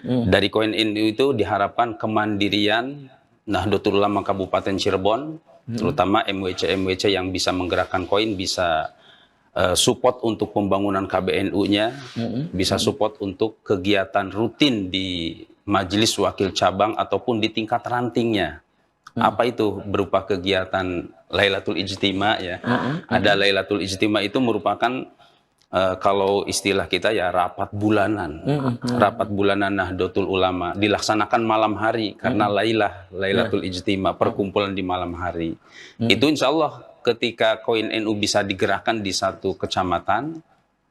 Speaker 2: Dari koin NU itu diharapkan kemandirian Nahdlatul Ulama Kabupaten Cirebon, terutama MWC yang bisa menggerakkan koin, bisa support untuk pembangunan KBNU-nya, bisa support untuk kegiatan rutin di majelis wakil cabang ataupun di tingkat rantingnya. Apa itu? Berupa kegiatan Lailatul Ijtima ya. Ada Lailatul Ijtima itu merupakan kalau istilah kita ya rapat bulanan. Rapat bulanan Nahdlatul Ulama dilaksanakan malam hari karena Lailatul Ijtima, perkumpulan di malam hari. Itu insya Allah ketika koin NU bisa digerakkan di satu kecamatan,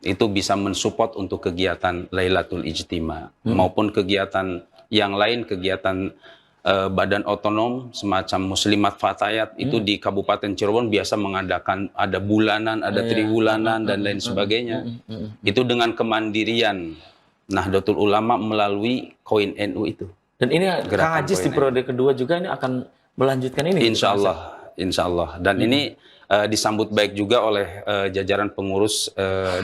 Speaker 2: itu bisa mensupport untuk kegiatan Lailatul Ijtima maupun kegiatan yang lain, kegiatan badan otonom semacam Muslimat Fatayat itu di Kabupaten Cirebon biasa mengadakan ada bulanan, ada tribulanan dan lain sebagainya. Itu dengan kemandirian Nahdlatul Ulama melalui koin NU itu.
Speaker 1: Dan ini Kang Ajis di periode kedua juga ini akan melanjutkan ini.
Speaker 2: Insya Allah. Dan ini disambut baik juga oleh jajaran pengurus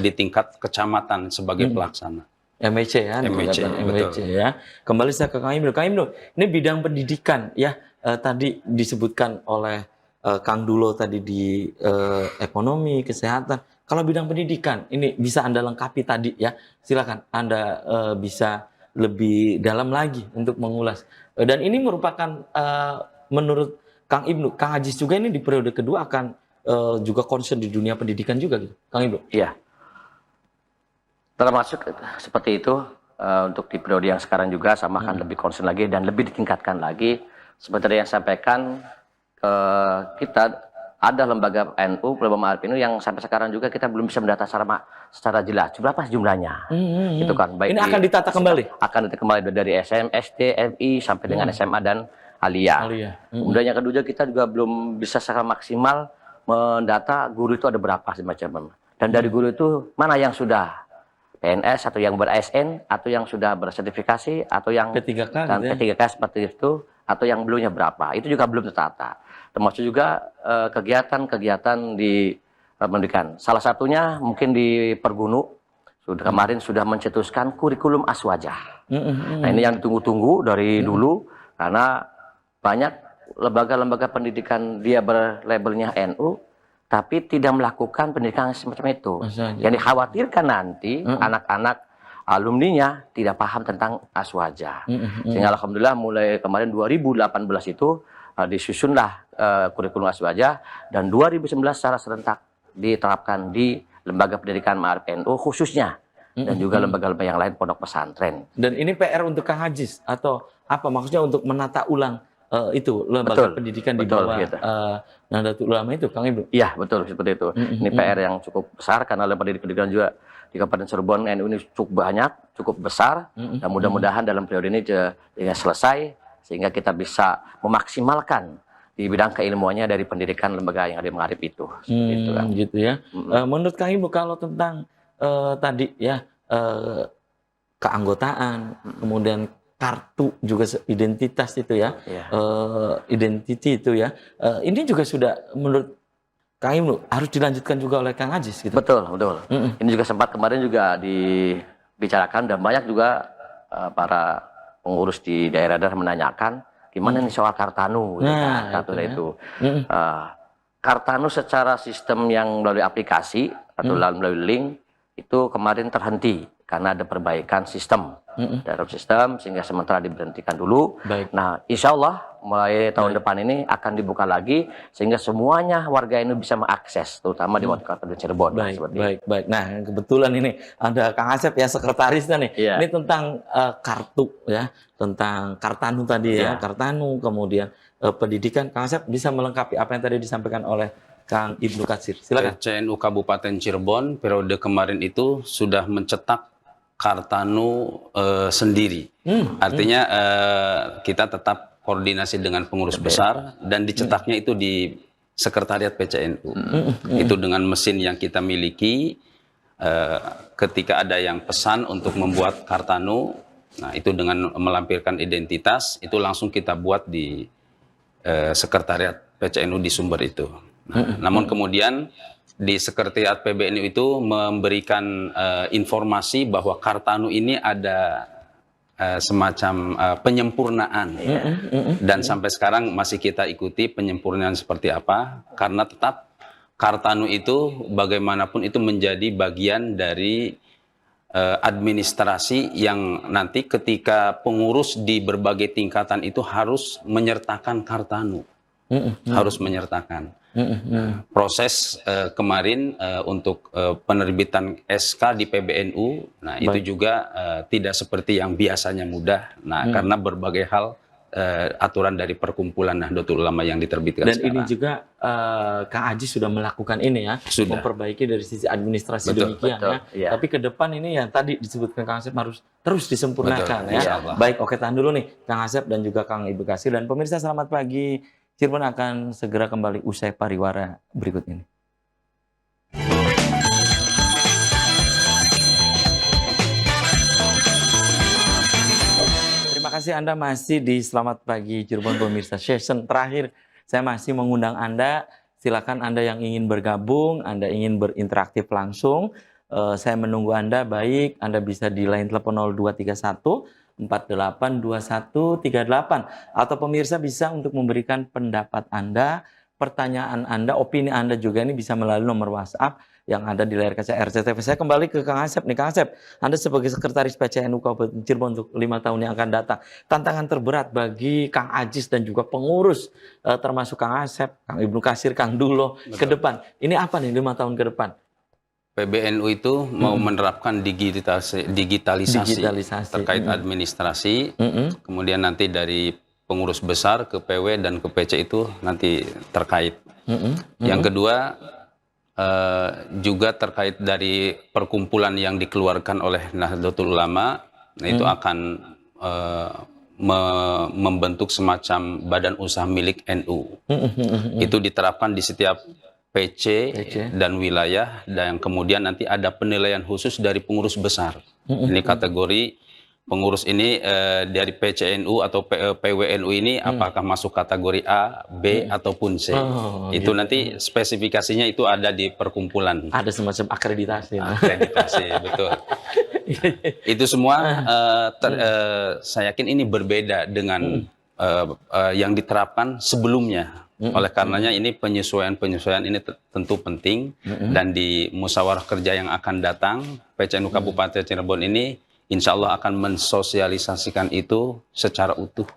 Speaker 2: di tingkat kecamatan sebagai pelaksana.
Speaker 1: MWC ya, MWC ya. Kembali saya ke Kang Ibnu. Kang Ibnu, ini bidang pendidikan ya. Tadi disebutkan oleh Kang Dulo tadi di ekonomi, kesehatan. Kalau bidang pendidikan ini bisa Anda lengkapi tadi ya. Silakan Anda bisa lebih dalam lagi untuk mengulas. Dan ini merupakan menurut Kang Ibnu, Kang Ajis juga ini di periode kedua akan juga concern di dunia pendidikan juga gitu. Kang Ibnu.
Speaker 4: Iya. Termasuk seperti itu untuk di periode yang sekarang juga sama akan lebih concern lagi dan lebih ditingkatkan lagi. Seperti yang sampaikan kita ada lembaga NU, lembaga ma'arif NU yang sampai sekarang juga kita belum bisa mendata secara jelas. Berapa jumlahnya? Gitu kan. Baik
Speaker 1: ini akan ditata kembali?
Speaker 4: Akan ditata kembali dari SM, SD, MI sampai dengan SMA dan Aliyah. Kemudian yang kedua kita juga belum bisa secara maksimal mendata guru itu ada berapa semacam. Dan dari guru itu mana yang sudah PNS atau yang ber-ASN atau yang sudah bersertifikasi atau yang
Speaker 1: P3K,
Speaker 4: dan
Speaker 1: gitu ya?
Speaker 4: P3K seperti itu atau yang belumnya berapa, itu juga belum tertata. Termasuk juga kegiatan-kegiatan di pendidikan. Salah satunya mungkin di Pergunu kemarin sudah mencetuskan kurikulum aswajah. Nah ini yang ditunggu-tunggu dari dulu karena banyak lembaga-lembaga pendidikan dia berlabelnya NU tapi tidak melakukan pendidikan semacam itu. Yang dikhawatirkan nanti anak-anak alumninya tidak paham tentang Aswaja. Sehingga alhamdulillah mulai kemarin 2018 itu disusunlah kurikulum Aswaja, dan 2019 secara serentak diterapkan di lembaga pendidikan Ma'arif NU khususnya, dan juga lembaga-lembaga yang lain, pondok pesantren.
Speaker 1: Dan ini PR untuk Kang Ajis atau apa maksudnya, untuk menata ulang itu lembaga pendidikan di bawah
Speaker 4: gitu.
Speaker 1: Nahdlatul Ulama itu, Kang Ibnu?
Speaker 4: Iya, betul seperti itu. Ini PR yang cukup besar karena lembaga pendidikan juga di Kabupaten Cirebon NU ini cukup banyak, cukup besar, dan mudah-mudahan dalam periode ini selesai sehingga kita bisa memaksimalkan di bidang keilmuannya dari pendidikan lembaga yang ada di Ma'arif itu. Gitu, kan.
Speaker 1: Gitu ya. Menurut Kang Ibnu, kalau tentang tadi ya keanggotaan, kemudian kartu juga identitas itu ya, identity itu ya, ini juga sudah menurut Kang Ibnu harus dilanjutkan juga oleh Kang Ajis gitu.
Speaker 4: Betul. Ini juga sempat kemarin juga dibicarakan, dan banyak juga para pengurus di daerah-daerah menanyakan gimana nih soal Kartanu, itu. Kartanu secara sistem yang melalui aplikasi atau melalui link itu kemarin terhenti karena ada perbaikan sistem dalam sistem, sehingga sementara diberhentikan dulu. Nah, insya Allah mulai tahun depan ini akan dibuka lagi sehingga semuanya warga ini bisa mengakses, terutama di Kabupaten Cirebon.
Speaker 1: Baik. Nah, kebetulan ini ada Kang Asep ya, sekretarisnya nih. Ini tentang kartu ya, tentang Kartanu tadi ya, Kartanu, kemudian pendidikan. Kang Asep bisa melengkapi apa yang tadi disampaikan oleh Kang Ibnu Katsir. Silakan.
Speaker 2: PCNU Kabupaten Cirebon periode kemarin itu sudah mencetak Kartanu sendiri. Artinya kita tetap koordinasi dengan pengurus besar, dan dicetaknya itu di Sekretariat PCNU. Itu dengan mesin yang kita miliki. Ketika ada yang pesan untuk membuat Kartanu, nah itu dengan melampirkan identitas, itu langsung kita buat di Sekretariat PCNU di Sumber itu. Namun kemudian di Sekretariat PBNU itu memberikan informasi bahwa Kartanu ini ada semacam penyempurnaan, dan sampai sekarang masih kita ikuti penyempurnaan seperti apa, karena tetap Kartanu itu bagaimanapun itu menjadi bagian dari administrasi yang nanti ketika pengurus di berbagai tingkatan itu harus menyertakan Kartanu, harus menyertakan. Proses kemarin untuk penerbitan SK di PBNU, nah itu juga tidak seperti yang biasanya mudah. Nah, karena berbagai hal aturan dari perkumpulan Nahdlatul Ulama yang diterbitkan
Speaker 1: dan
Speaker 2: sekarang.
Speaker 1: ini juga Kang Ajis sudah melakukan ini ya, memperbaiki dari sisi administrasi demikian ya. Tapi ke depan ini yang tadi disebutkan Kang Asep harus terus disempurnakan ya. Baik, oke, tahan dulu nih Kang Asep dan juga Kang Ibnu Katsir, dan pemirsa selamat pagi. Cirebon akan segera kembali usai pariwara berikut ini. Terima kasih Anda masih di Selamat Pagi Cirebon pemirsa. Session terakhir saya masih mengundang Anda. Silakan Anda yang ingin bergabung, Anda ingin berinteraktif langsung. Saya menunggu Anda, baik Anda bisa di line telepon 0231 482138, atau pemirsa bisa untuk memberikan pendapat Anda, pertanyaan Anda, opini Anda juga ini bisa melalui nomor WhatsApp yang ada di layar kaca RCTV. Saya kembali ke Kang Asep nih. Kang Asep, Anda sebagai Sekretaris PCNU Kabupaten Cirebon untuk 5 tahun yang akan datang, tantangan terberat bagi Kang Ajis dan juga pengurus termasuk Kang Asep, Kang Ibnu Katsir, Kang Duloh ke depan. Ini apa nih 5 tahun ke depan?
Speaker 2: PBNU itu mau menerapkan digitalisasi terkait administrasi, kemudian nanti dari pengurus besar ke PW dan ke PC itu nanti terkait. Yang kedua juga terkait dari perkumpulan yang dikeluarkan oleh Nahdlatul Ulama, nah itu akan membentuk semacam badan usaha milik NU. Itu diterapkan di setiap PC dan wilayah, dan kemudian nanti ada penilaian khusus dari pengurus besar. Ini kategori pengurus ini dari PCNU atau PWNU ini apakah masuk kategori A, B ataupun C. Itu nanti spesifikasinya itu ada di perkumpulan.
Speaker 1: Ada semacam akreditasi.
Speaker 2: Akreditasi, betul. Itu semua saya yakin ini berbeda dengan yang diterapkan sebelumnya. Oleh karenanya ini penyesuaian ini tentu penting, dan di musyawarah kerja yang akan datang PCNU Kabupaten Cirebon ini insya Allah akan mensosialisasikan itu secara utuh.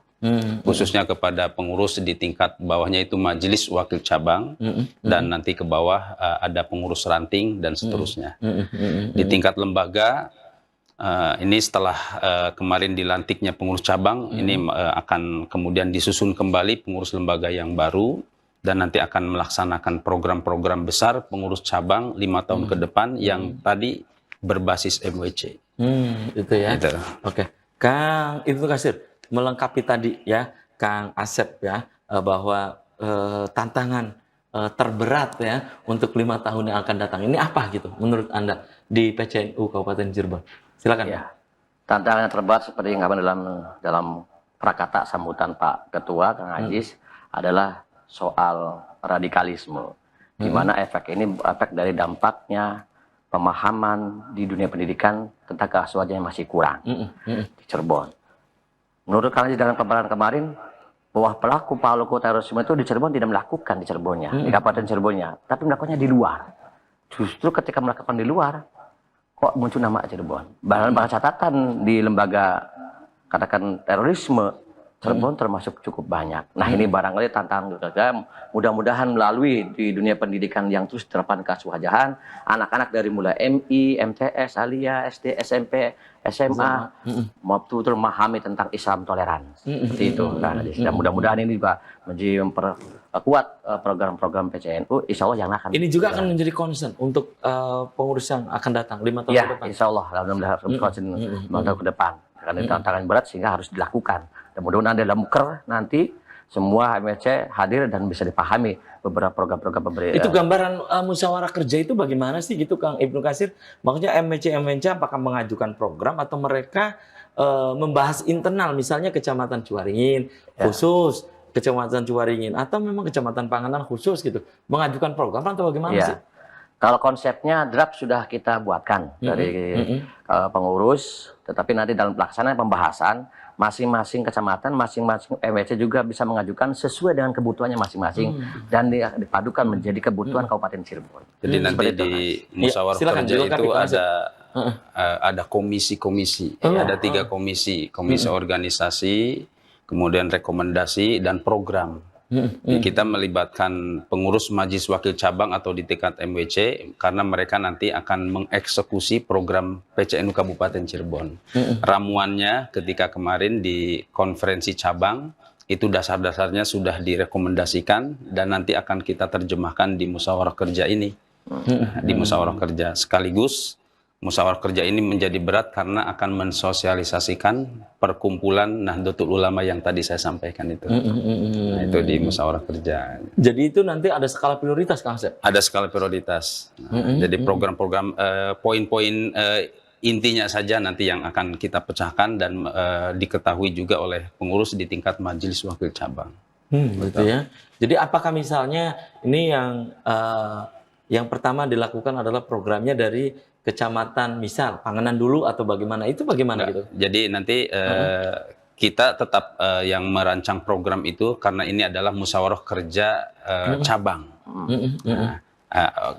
Speaker 2: Khususnya kepada pengurus di tingkat bawahnya itu majelis wakil cabang, dan nanti ke bawah ada pengurus ranting dan seterusnya. Di tingkat lembaga, ini setelah kemarin dilantiknya pengurus cabang, ini akan kemudian disusun kembali pengurus lembaga yang baru, dan nanti akan melaksanakan program-program besar pengurus cabang 5 tahun ke depan yang tadi berbasis MWC.
Speaker 1: Itu ya.
Speaker 2: Gitu.
Speaker 1: Oke, Kang Ibnu Katsir, melengkapi tadi ya Kang Asep ya, bahwa tantangan terberat ya untuk 5 tahun yang akan datang ini apa gitu menurut Anda di PCNU Kabupaten Cirebon? Silakan.
Speaker 4: Ya, tantangan terberat seperti yang kami dalam prakata sambutan Pak Ketua Kang Ajis adalah soal radikalisme, di mana efek ini efek dari dampaknya pemahaman di dunia pendidikan tentang keasuhannya yang masih kurang di Cirebon. Menurut kalian dalam pembahasan kemarin, bahwa pelaku terorisme itu di Cirebon tidak melakukan di Cirebonnya, di Kabupaten Cirebonnya, tapi melakukannya di luar. Justru ketika melakukan di luar, kok muncul nama Cirebon. Bahkan catatan di lembaga katakan terorisme, Cirebon termasuk cukup banyak. Nah ini barangkali tantangan kita, mudah-mudahan melalui di dunia pendidikan yang terus diterapkan keasuhan, anak-anak dari mulai MI, MTS, Alia, SD, SMP, SMA, betul memahami tentang Islam toleran. Seperti itu. Nah, dan mudah-mudahan ini juga menjadi memperkuat program-program PCNU, insya Allah yang akan.
Speaker 1: Ini juga akan menjadi concern untuk pengurus yang akan datang 5 tahun
Speaker 4: ya,
Speaker 1: ke depan.
Speaker 4: Insya Allah, mudah-mudahan 5 tahun ke depan. Karena ini tantangan berat sehingga harus dilakukan. Dan mudah-mudahan dalam muker nanti semua MWC hadir dan bisa dipahami beberapa program-program pemerintah.
Speaker 1: Itu gambaran musyawarah kerja itu bagaimana sih gitu Kang Ibnu Katsir? Maksudnya MWC apakah mengajukan program atau mereka membahas internal, misalnya Kecamatan Ciwaringin khusus, Kecamatan Ciwaringin, atau memang Kecamatan Panganan khusus gitu, mengajukan program atau bagaimana sih?
Speaker 4: Kalau konsepnya draft sudah kita buatkan dari pengurus, tetapi nanti dalam pelaksanaan pembahasan masing-masing kecamatan, masing-masing MWC juga bisa mengajukan sesuai dengan kebutuhannya masing-masing dan dipadukan menjadi kebutuhan Kabupaten Cirebon.
Speaker 2: Jadi nanti di musyawarah kerja itu ada komisi-komisi, ada 3 komisi organisasi, kemudian rekomendasi dan program. Kita melibatkan pengurus majelis wakil cabang atau di tingkat MWC karena mereka nanti akan mengeksekusi program PCNU Kabupaten Cirebon. Ramuannya ketika kemarin di konferensi cabang itu dasar-dasarnya sudah direkomendasikan dan nanti akan kita terjemahkan di musyawarah kerja ini. Di musyawarah kerja sekaligus musyawarah kerja ini menjadi berat karena akan mensosialisasikan perkumpulan Nahdlatul Ulama yang tadi saya sampaikan itu. Nah, itu di musyawarah kerja.
Speaker 1: Jadi itu nanti ada skala prioritas Kang Asep?
Speaker 2: Ada skala prioritas. Jadi program-program poin-poin intinya saja nanti yang akan kita pecahkan dan diketahui juga oleh pengurus di tingkat majelis wakil cabang.
Speaker 1: Gitu ya. Jadi apakah misalnya ini yang pertama dilakukan adalah programnya dari kecamatan misal Panganan dulu atau bagaimana? Itu bagaimana gitu?
Speaker 2: Jadi nanti kita tetap yang merancang program itu karena ini adalah musyawarah kerja cabang.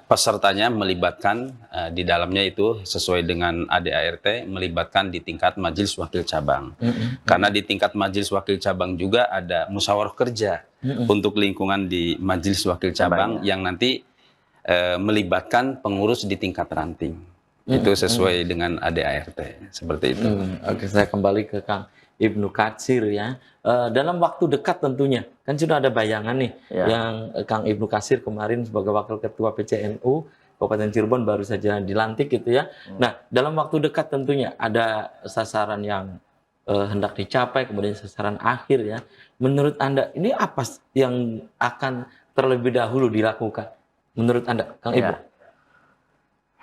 Speaker 2: Pesertanya melibatkan di dalamnya itu sesuai dengan ADART melibatkan di tingkat majelis wakil cabang. Karena di tingkat majelis wakil cabang juga ada musyawarah kerja untuk lingkungan di majelis wakil cabang yang nanti melibatkan pengurus di tingkat ranting. Itu sesuai dengan ADART, seperti itu.
Speaker 1: Oke, saya kembali ke Kang Ibnu Katsir ya. Dalam waktu dekat tentunya, kan sudah ada bayangan nih yang Kang Ibnu Katsir kemarin sebagai Wakil Ketua PCNU Kabupaten Cirebon baru saja dilantik gitu ya. Nah, dalam waktu dekat tentunya ada sasaran yang hendak dicapai, kemudian sasaran akhir ya. Menurut Anda, ini apa yang akan terlebih dahulu dilakukan? Menurut Anda, Kang Ibnu?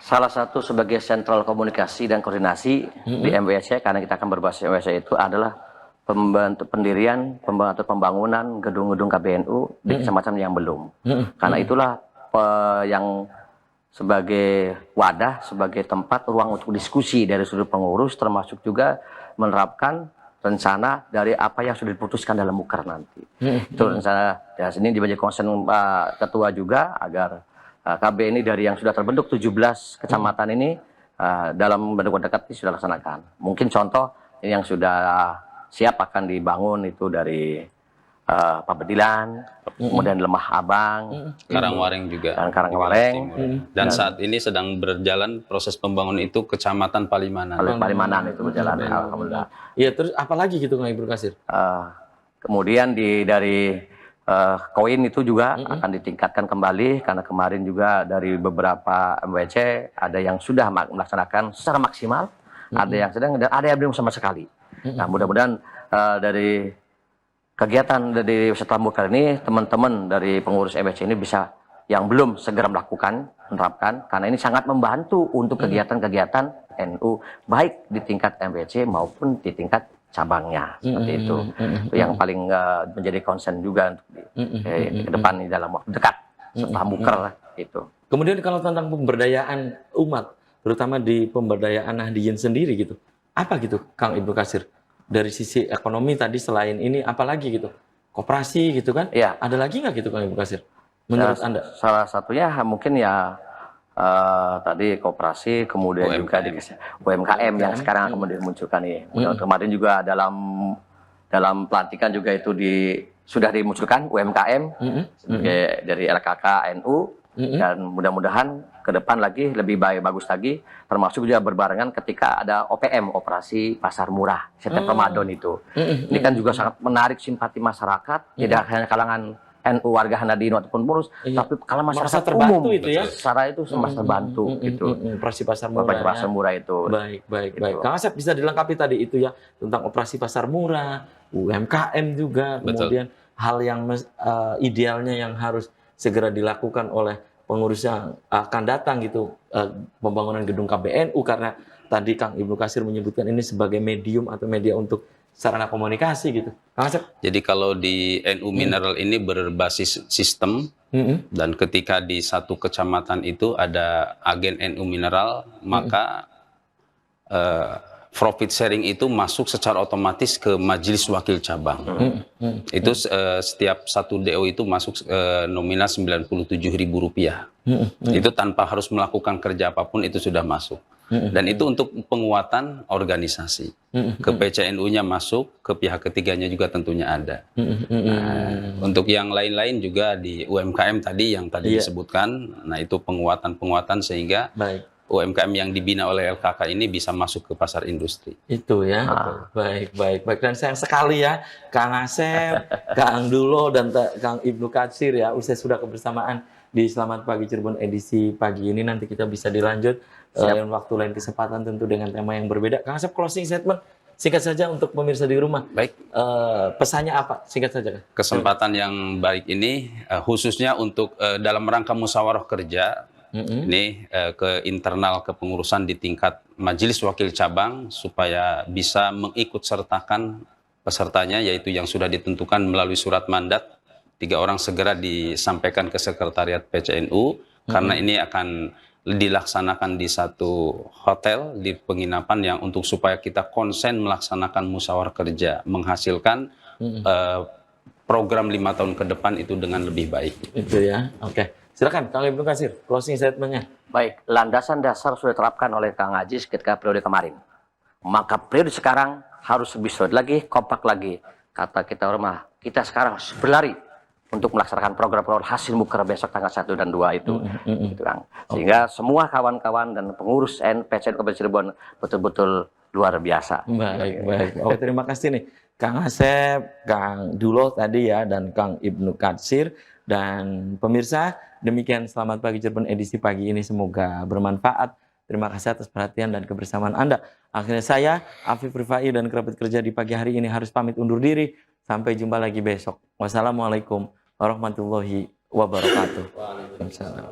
Speaker 4: Salah satu sebagai sentral komunikasi dan koordinasi di MWC, karena kita akan berbasis MWC itu adalah pendirian, pembangunan gedung-gedung KBNU di kecamatan yang belum. Karena itulah yang sebagai wadah, sebagai tempat ruang untuk diskusi dari seluruh pengurus, termasuk juga menerapkan rencana dari apa yang sudah diputuskan dalam muker nanti. Itu rencana, ya sini dibagi konsen Pak Ketua juga agar KB ini dari yang sudah terbentuk 17 kecamatan ini dalam bentuk dekat ini sudah laksanakan. Mungkin contoh yang sudah siap akan dibangun itu dari Pabedilan, kemudian Lemah Abang,
Speaker 2: Karangwareng juga.
Speaker 4: dan Karangwareng.
Speaker 2: Dan saat ini sedang berjalan proses pembangunan itu Kecamatan Palimanan.
Speaker 4: Palimanan itu berjalan, alhamdulillah.
Speaker 1: Iya, terus apa lagi gitu Kang Ibnu Katsir?
Speaker 4: Kemudian dari koin itu juga akan ditingkatkan kembali karena kemarin juga dari beberapa MWC ada yang sudah melaksanakan secara maksimal, ada yang sedang dan ada yang belum sama sekali. Nah, mudah-mudahan dari kegiatan dari wisata Mukar ini teman-teman dari pengurus MWC ini bisa yang belum segera menerapkan karena ini sangat membantu untuk kegiatan-kegiatan NU baik di tingkat MWC maupun di tingkat cabangnya seperti itu. Yang paling menjadi concern juga untuk ke depan ini dalam waktu dekat setelah Mukar lah itu.
Speaker 1: Kemudian kalau tentang pemberdayaan umat, terutama di pemberdayaan Nahdiyin sendiri gitu, apa gitu Kang Ibnu Katsir? Dari sisi ekonomi tadi selain ini apalagi gitu? Koperasi gitu kan?
Speaker 4: Iya.
Speaker 1: Ada lagi nggak gitu Kang Ibnu Katsir? Menurut Anda?
Speaker 4: Salah satunya mungkin ya tadi koperasi, kemudian juga di UMKM yang sekarang kemudian dimunculkan nih. Kemarin juga dalam pelantikan juga itu sudah dimunculkan UMKM sebagai dari LKK NU dan mudah-mudahan ke depan lagi lebih bagus lagi, termasuk juga berbarengan ketika ada OPM, operasi pasar murah setiap Ramadan itu. Ini kan juga sangat menarik simpati masyarakat, tidak hanya kalangan NU warga Nahdiyin ataupun pengurus, tapi kalau masyarakat umum
Speaker 1: itu ya.
Speaker 4: Secara itu semua terbantu gitu.
Speaker 1: Operasi pasar murah.
Speaker 4: Operasi pasar murah itu.
Speaker 1: Baik. Kang Asep bisa dilengkapi tadi itu ya tentang operasi pasar murah, UMKM juga, kemudian hal yang idealnya yang harus segera dilakukan oleh pengurus yang akan datang gitu, pembangunan gedung KBNU karena tadi Kang Ibnu Katsir menyebutkan ini sebagai medium atau media untuk sarana komunikasi gitu. Kang Asep?
Speaker 2: Jadi kalau di NU Mineral ini berbasis sistem dan ketika di satu kecamatan itu ada agen NU Mineral, maka profit sharing itu masuk secara otomatis ke majelis wakil cabang. Itu setiap satu DO itu masuk nominal Rp97.000. Itu tanpa harus melakukan kerja apapun itu sudah masuk. Dan itu untuk penguatan organisasi. Ke PCNU-nya masuk, ke pihak ketiganya juga tentunya ada. Untuk yang lain-lain juga di UMKM tadi yang tadi disebutkan, nah itu penguatan-penguatan sehingga UMKM yang dibina oleh LKK ini bisa masuk ke pasar industri.
Speaker 1: Itu ya. Baik. Dan sayang sekali ya, Kang Asep, Kang Dulo, dan Kang Ibnu Katsir ya, usai sudah kebersamaan di Selamat Pagi Cirebon edisi pagi ini. Nanti kita bisa dilanjut lain waktu, lain kesempatan tentu dengan tema yang berbeda. Kang Asep, closing statement singkat saja untuk pemirsa di rumah.
Speaker 2: Baik.
Speaker 1: Pesannya apa? Singkat saja.
Speaker 2: Kesempatan yang baik ini khususnya untuk dalam rangka musyawarah kerja. Ini ke internal kepengurusan di tingkat majelis wakil cabang supaya bisa mengikut sertakan pesertanya, yaitu yang sudah ditentukan melalui surat mandat 3 orang segera disampaikan ke sekretariat PCNU karena ini akan dilaksanakan di satu hotel di penginapan yang untuk supaya kita konsen melaksanakan musyawarah kerja menghasilkan program 5 tahun ke depan itu dengan lebih baik.
Speaker 1: Itu ya. Oke. Silakan Kang Ibnu Katsir, closing statement-nya.
Speaker 4: Baik, landasan dasar sudah diterapkan oleh Kang Aziz ketika periode kemarin. Maka periode sekarang harus lebih solid lagi, kompak lagi. Kata kita rumah, kita sekarang harus berlari untuk melaksanakan program-program hasil Mukar besok tanggal 1 dan 2 itu. Gitu, Kang. Sehingga semua kawan-kawan dan pengurus PCNU Kabupaten Cirebon betul-betul luar biasa.
Speaker 1: Baik. Oke, terima kasih nih Kang Asep, Kang Dulo tadi ya, dan Kang Ibnu Katsir. Dan pemirsa, demikian Selamat Pagi Cirebon edisi pagi ini, semoga bermanfaat. Terima kasih atas perhatian dan kebersamaan Anda. Akhirnya saya, Afif Rifai, dan kerabat kerja di pagi hari ini harus pamit undur diri. Sampai jumpa lagi besok. Wassalamualaikum warahmatullahi wabarakatuh. Waalaikumsalam.